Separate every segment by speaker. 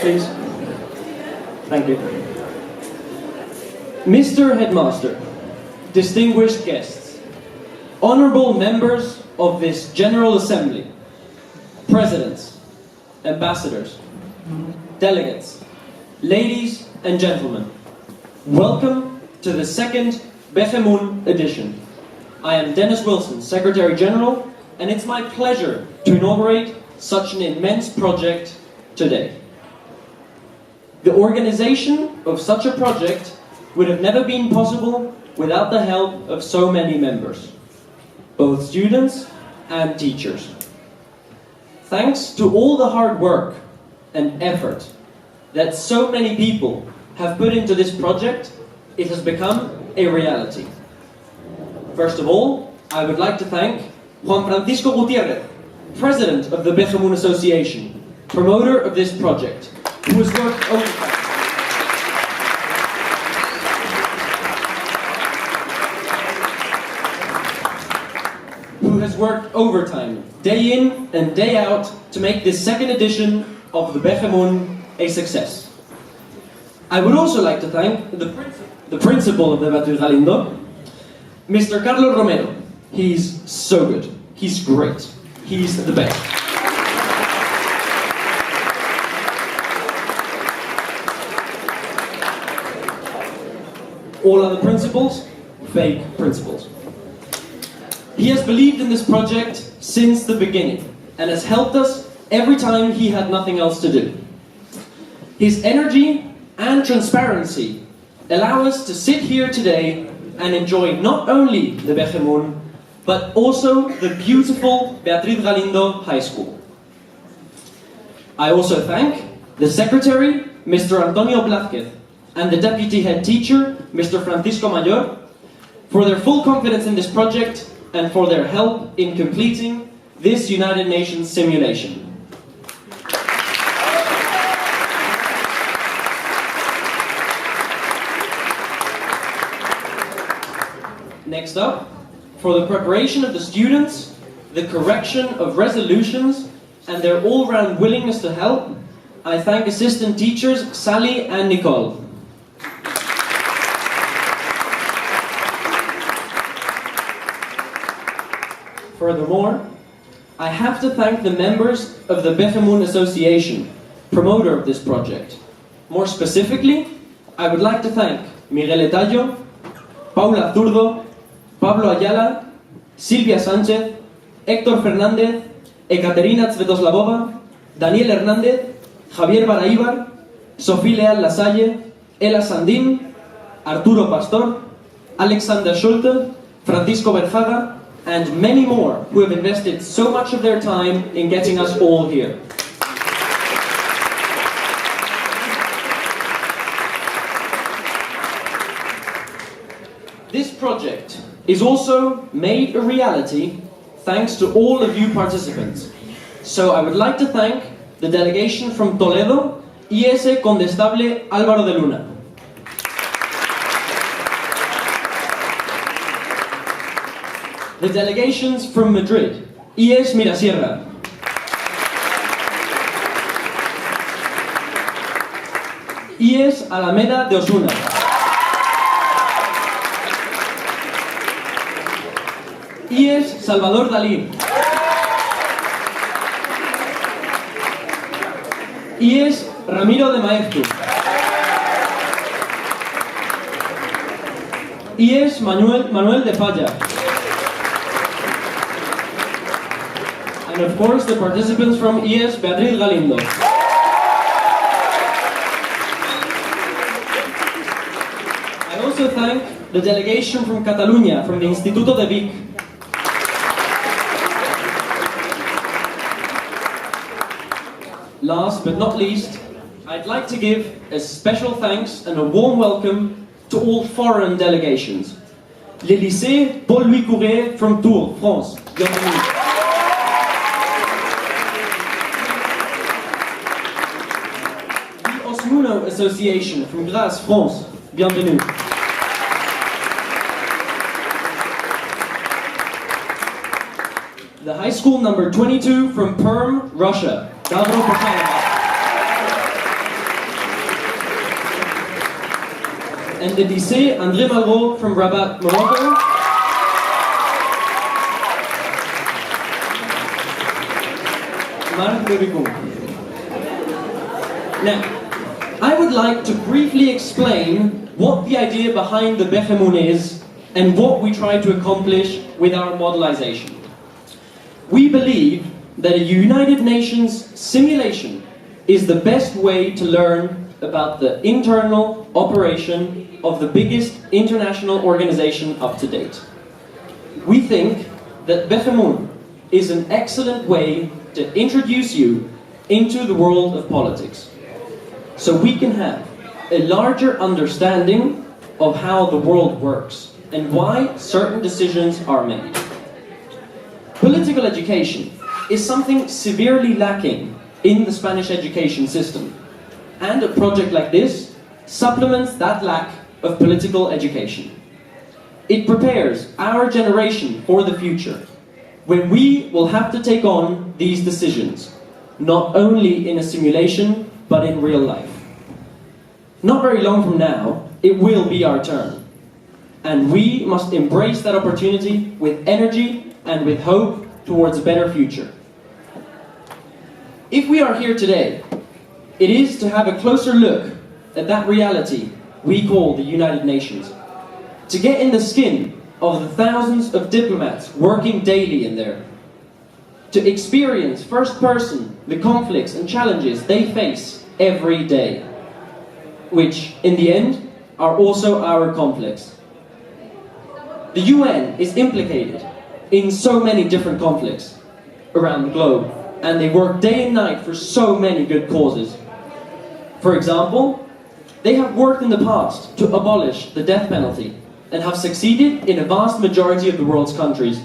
Speaker 1: please. Thank you. Mr. Headmaster, distinguished guests, honorable members of this General Assembly, presidents, ambassadors, delegates, ladies and gentlemen, welcome to the second BG-MUN edition. I am Dennis Wilson, Secretary General, and it's my pleasure to inaugurate such an immense project today. The organization of such a project would have never been possible without the help of so many members, both students and teachers. Thanks to all the hard work and effort that so many people have put into this project, it has become a reality. First of all, I would like to thank Juan Francisco Gutierrez, President of the BG-MUN Association, promoter of this project, who has worked overtime. Day in and day out to make this second edition of the BG-MUN a success. I would also like to thank the principal of the Beatriz Galindo, Mr. Carlos Romero. He's so good. He's great. He's the best. All other principals, fake principals. He has believed in this project since the beginning and has helped us every time he had nothing else to do. His energy and transparency allow us to sit here today and enjoy not only the BG-MUN, but also the beautiful Beatriz Galindo High School. I also thank the Secretary, Mr. Antonio Blázquez, and the Deputy Head Teacher, Mr. Francisco Mayor, for their full confidence in this project and for their help in completing this United Nations simulation. Next up, for the preparation of the students, the correction of resolutions, and their all-round willingness to help, I thank assistant teachers Sally and Nicole. Furthermore, I have to thank the members of the BG-MUN Association, promoter of this project. More specifically, I would like to thank Miguel Etallo, Paula Zurdo, Pablo Ayala, Silvia Sánchez, Héctor Fernández, Ekaterina Svetoslavova, Daniel Hernández, Javier Baraíbar, Sofía Leal Lasalle, Ela Sandín, Arturo Pastor, Alexander Schulte, Francisco Berjaga, and many more who have invested so much of their time in getting us all here. This project is also made a reality thanks to all of you participants. So I would like to thank the delegation from Toledo, IS Condestable Álvaro de Luna. The delegations from Madrid, IS Mirasierra. IS Alameda de Osuna. IS Salvador Dalí. IS Ramiro de Maeztu. IS Manuel de Falla. And of course the participants from IS Beatriz Galindo. I also thank the delegation from Catalunya, from the Instituto de Vic. Last but not least, I'd like to give a special thanks and a warm welcome to all foreign delegations. Le lycée Paul-Louis Courrier from Tours, France. Bienvenue. The Association from Grasse, France. Bienvenue. The high school number 22 from Perm, Russia. Добро пожаловать. and the lycée André Malraux from Rabat, Morocco. Now, I would like to briefly explain what the idea behind the BG-MUN is and what we try to accomplish with our modelization. We believe that a United Nations simulation is the best way to learn about the internal operation of the biggest international organization up to date. We think that BG-MUN is an excellent way to introduce you into the world of politics, so we can have a larger understanding of how the world works and why certain decisions are made. Political education is something severely lacking in the Spanish education system, and a project like this supplements that lack of political education. It prepares our generation for the future, when we will have to take on these decisions, not only in a simulation, but in real life. Not very long from now, it will be our turn, and we must embrace that opportunity with energy and with hope towards a better future. If we are here today, it is to have a closer look at that reality we call the United Nations, to get in the skin of the thousands of diplomats working daily in there, to experience first person the conflicts and challenges they face every day, which in the end are also our conflicts. The UN is implicated in so many different conflicts around the globe, and they work day and night for so many good causes. For example, they have worked in the past to abolish the death penalty and have succeeded in a vast majority of the world's countries.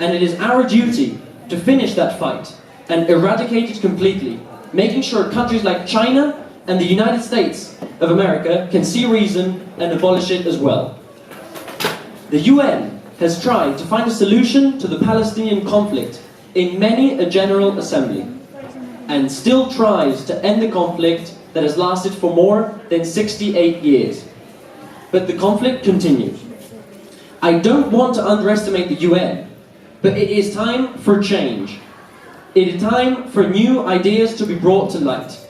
Speaker 1: And it is our duty to finish that fight and eradicate it completely, making sure countries like China and the United States of America can see reason and abolish it as well. The UN has tried to find a solution to the Palestinian conflict in many a General Assembly, and still tries to end the conflict that has lasted for more than 68 years. But the conflict continues. I don't want to underestimate the UN, but it is time for change. It is time for new ideas to be brought to light.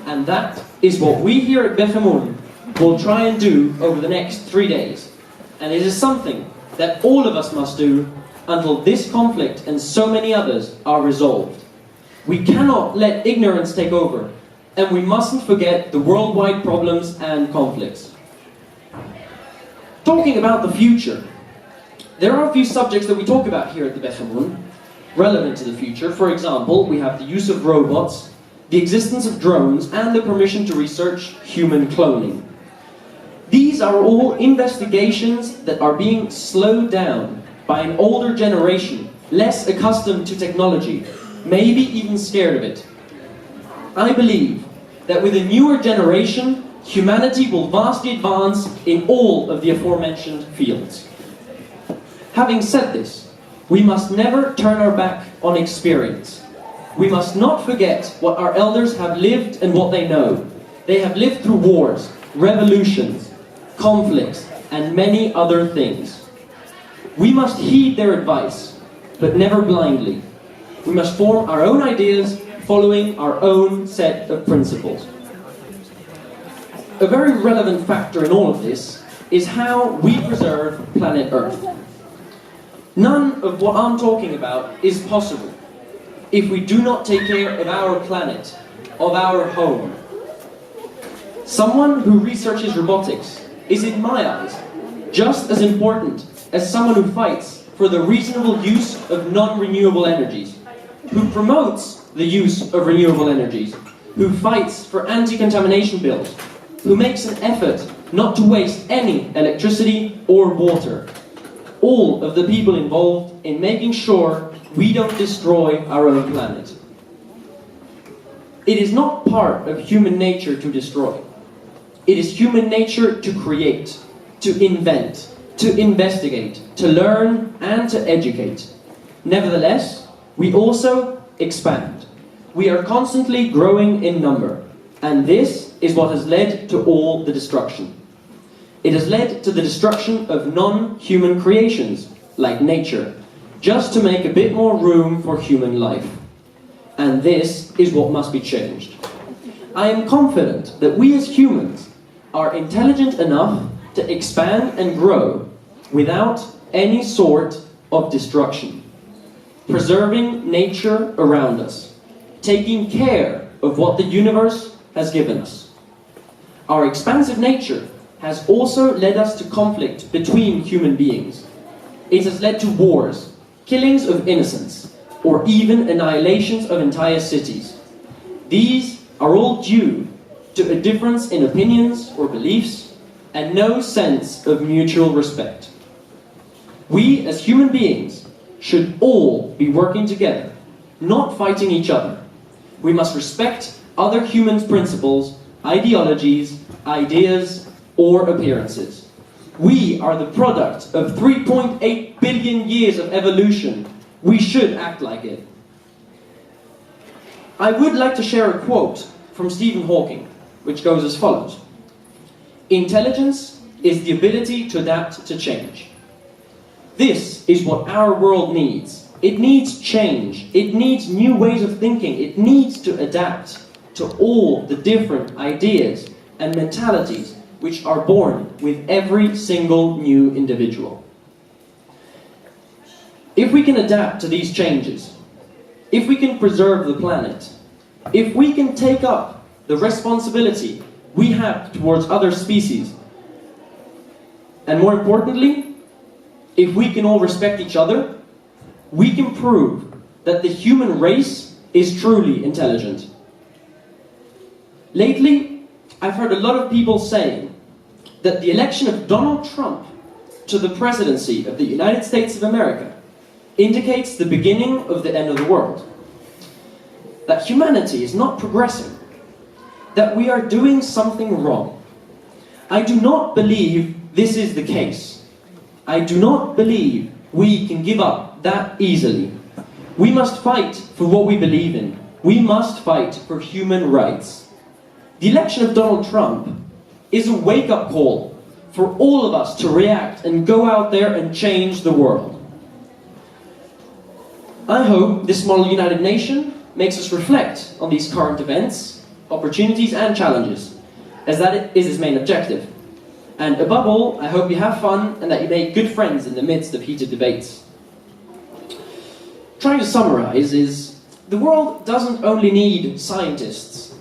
Speaker 1: And that is what we here at BG-MUN will try and do over the next 3 days. And it is something that all of us must do until this conflict and so many others are resolved. We cannot let ignorance take over, and we mustn't forget the worldwide problems and conflicts. Talking about the future, there are a few subjects that we talk about here at the BG-MUN relevant to the future. For example, we have the use of robots, the existence of drones, and the permission to research human cloning. These are all investigations that are being slowed down by an older generation, less accustomed to technology, maybe even scared of it. I believe that with a newer generation, humanity will vastly advance in all of the aforementioned fields. Having said this, we must never turn our back on experience. We must not forget what our elders have lived and what they know. They have lived through wars, revolutions, conflicts, and many other things. We must heed their advice, but never blindly. We must form our own ideas, following our own set of principles. A very relevant factor in all of this is how we preserve planet Earth. None of what I'm talking about is possible if we do not take care of our planet, of our home. Someone who researches robotics is, in my eyes, just as important as someone who fights for the reasonable use of non-renewable energies, who promotes the use of renewable energies, who fights for anti-contamination bills, who makes an effort not to waste any electricity or water. All of the people involved in making sure we don't destroy our own planet. It is not part of human nature to destroy. It is human nature to create, to invent, to investigate, to learn, and to educate. Nevertheless, we also expand. We are constantly growing in number, and this is what has led to all the destruction. It has led to the destruction of non-human creations, like nature, just to make a bit more room for human life. And this is what must be changed. I am confident that we as humans are intelligent enough to expand and grow without any sort of destruction, preserving nature around us, taking care of what the universe has given us. Our expansive nature has also led us to conflict between human beings. It has led to wars, killings of innocents, or even annihilations of entire cities. These are all due to a difference in opinions or beliefs and no sense of mutual respect. We as human beings should all be working together, not fighting each other. We must respect other humans' principles, ideologies, ideas, or appearances. We are the product of 3.8 billion years of evolution. We should act like it. I would like to share a quote from Stephen Hawking, which goes as follows. Intelligence is the ability to adapt to change. This is what our world needs. It needs change. It needs new ways of thinking. It needs to adapt to all the different ideas and mentalities which are born with every single new individual. If we can adapt to these changes, if we can preserve the planet, if we can take up the responsibility we have towards other species, and more importantly, if we can all respect each other, we can prove that the human race is truly intelligent. Lately, I've heard a lot of people saying that the election of Donald Trump to the presidency of the United States of America indicates the beginning of the end of the world. That humanity is not progressing. That we are doing something wrong. I do not believe this is the case. I do not believe we can give up that easily. We must fight for what we believe in. We must fight for human rights. The election of Donald Trump is a wake-up call for all of us to react and go out there and change the world. I hope this model United Nation makes us reflect on these current events, opportunities and challenges, as that is its main objective. And above all, I hope you have fun and that you make good friends in the midst of heated debates. Trying to summarize is, the world doesn't only need scientists,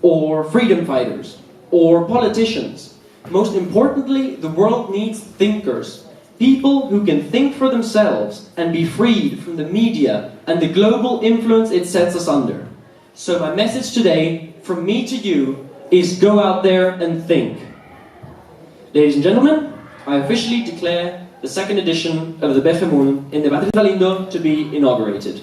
Speaker 1: or freedom fighters, or politicians. Most importantly, the world needs thinkers. People who can think for themselves and be freed from the media and the global influence it sets us under. So my message today, from me to you, is go out there and think. Ladies and gentlemen, I officially declare the second edition of the BG-MUN in the Madrid Galindo to be inaugurated.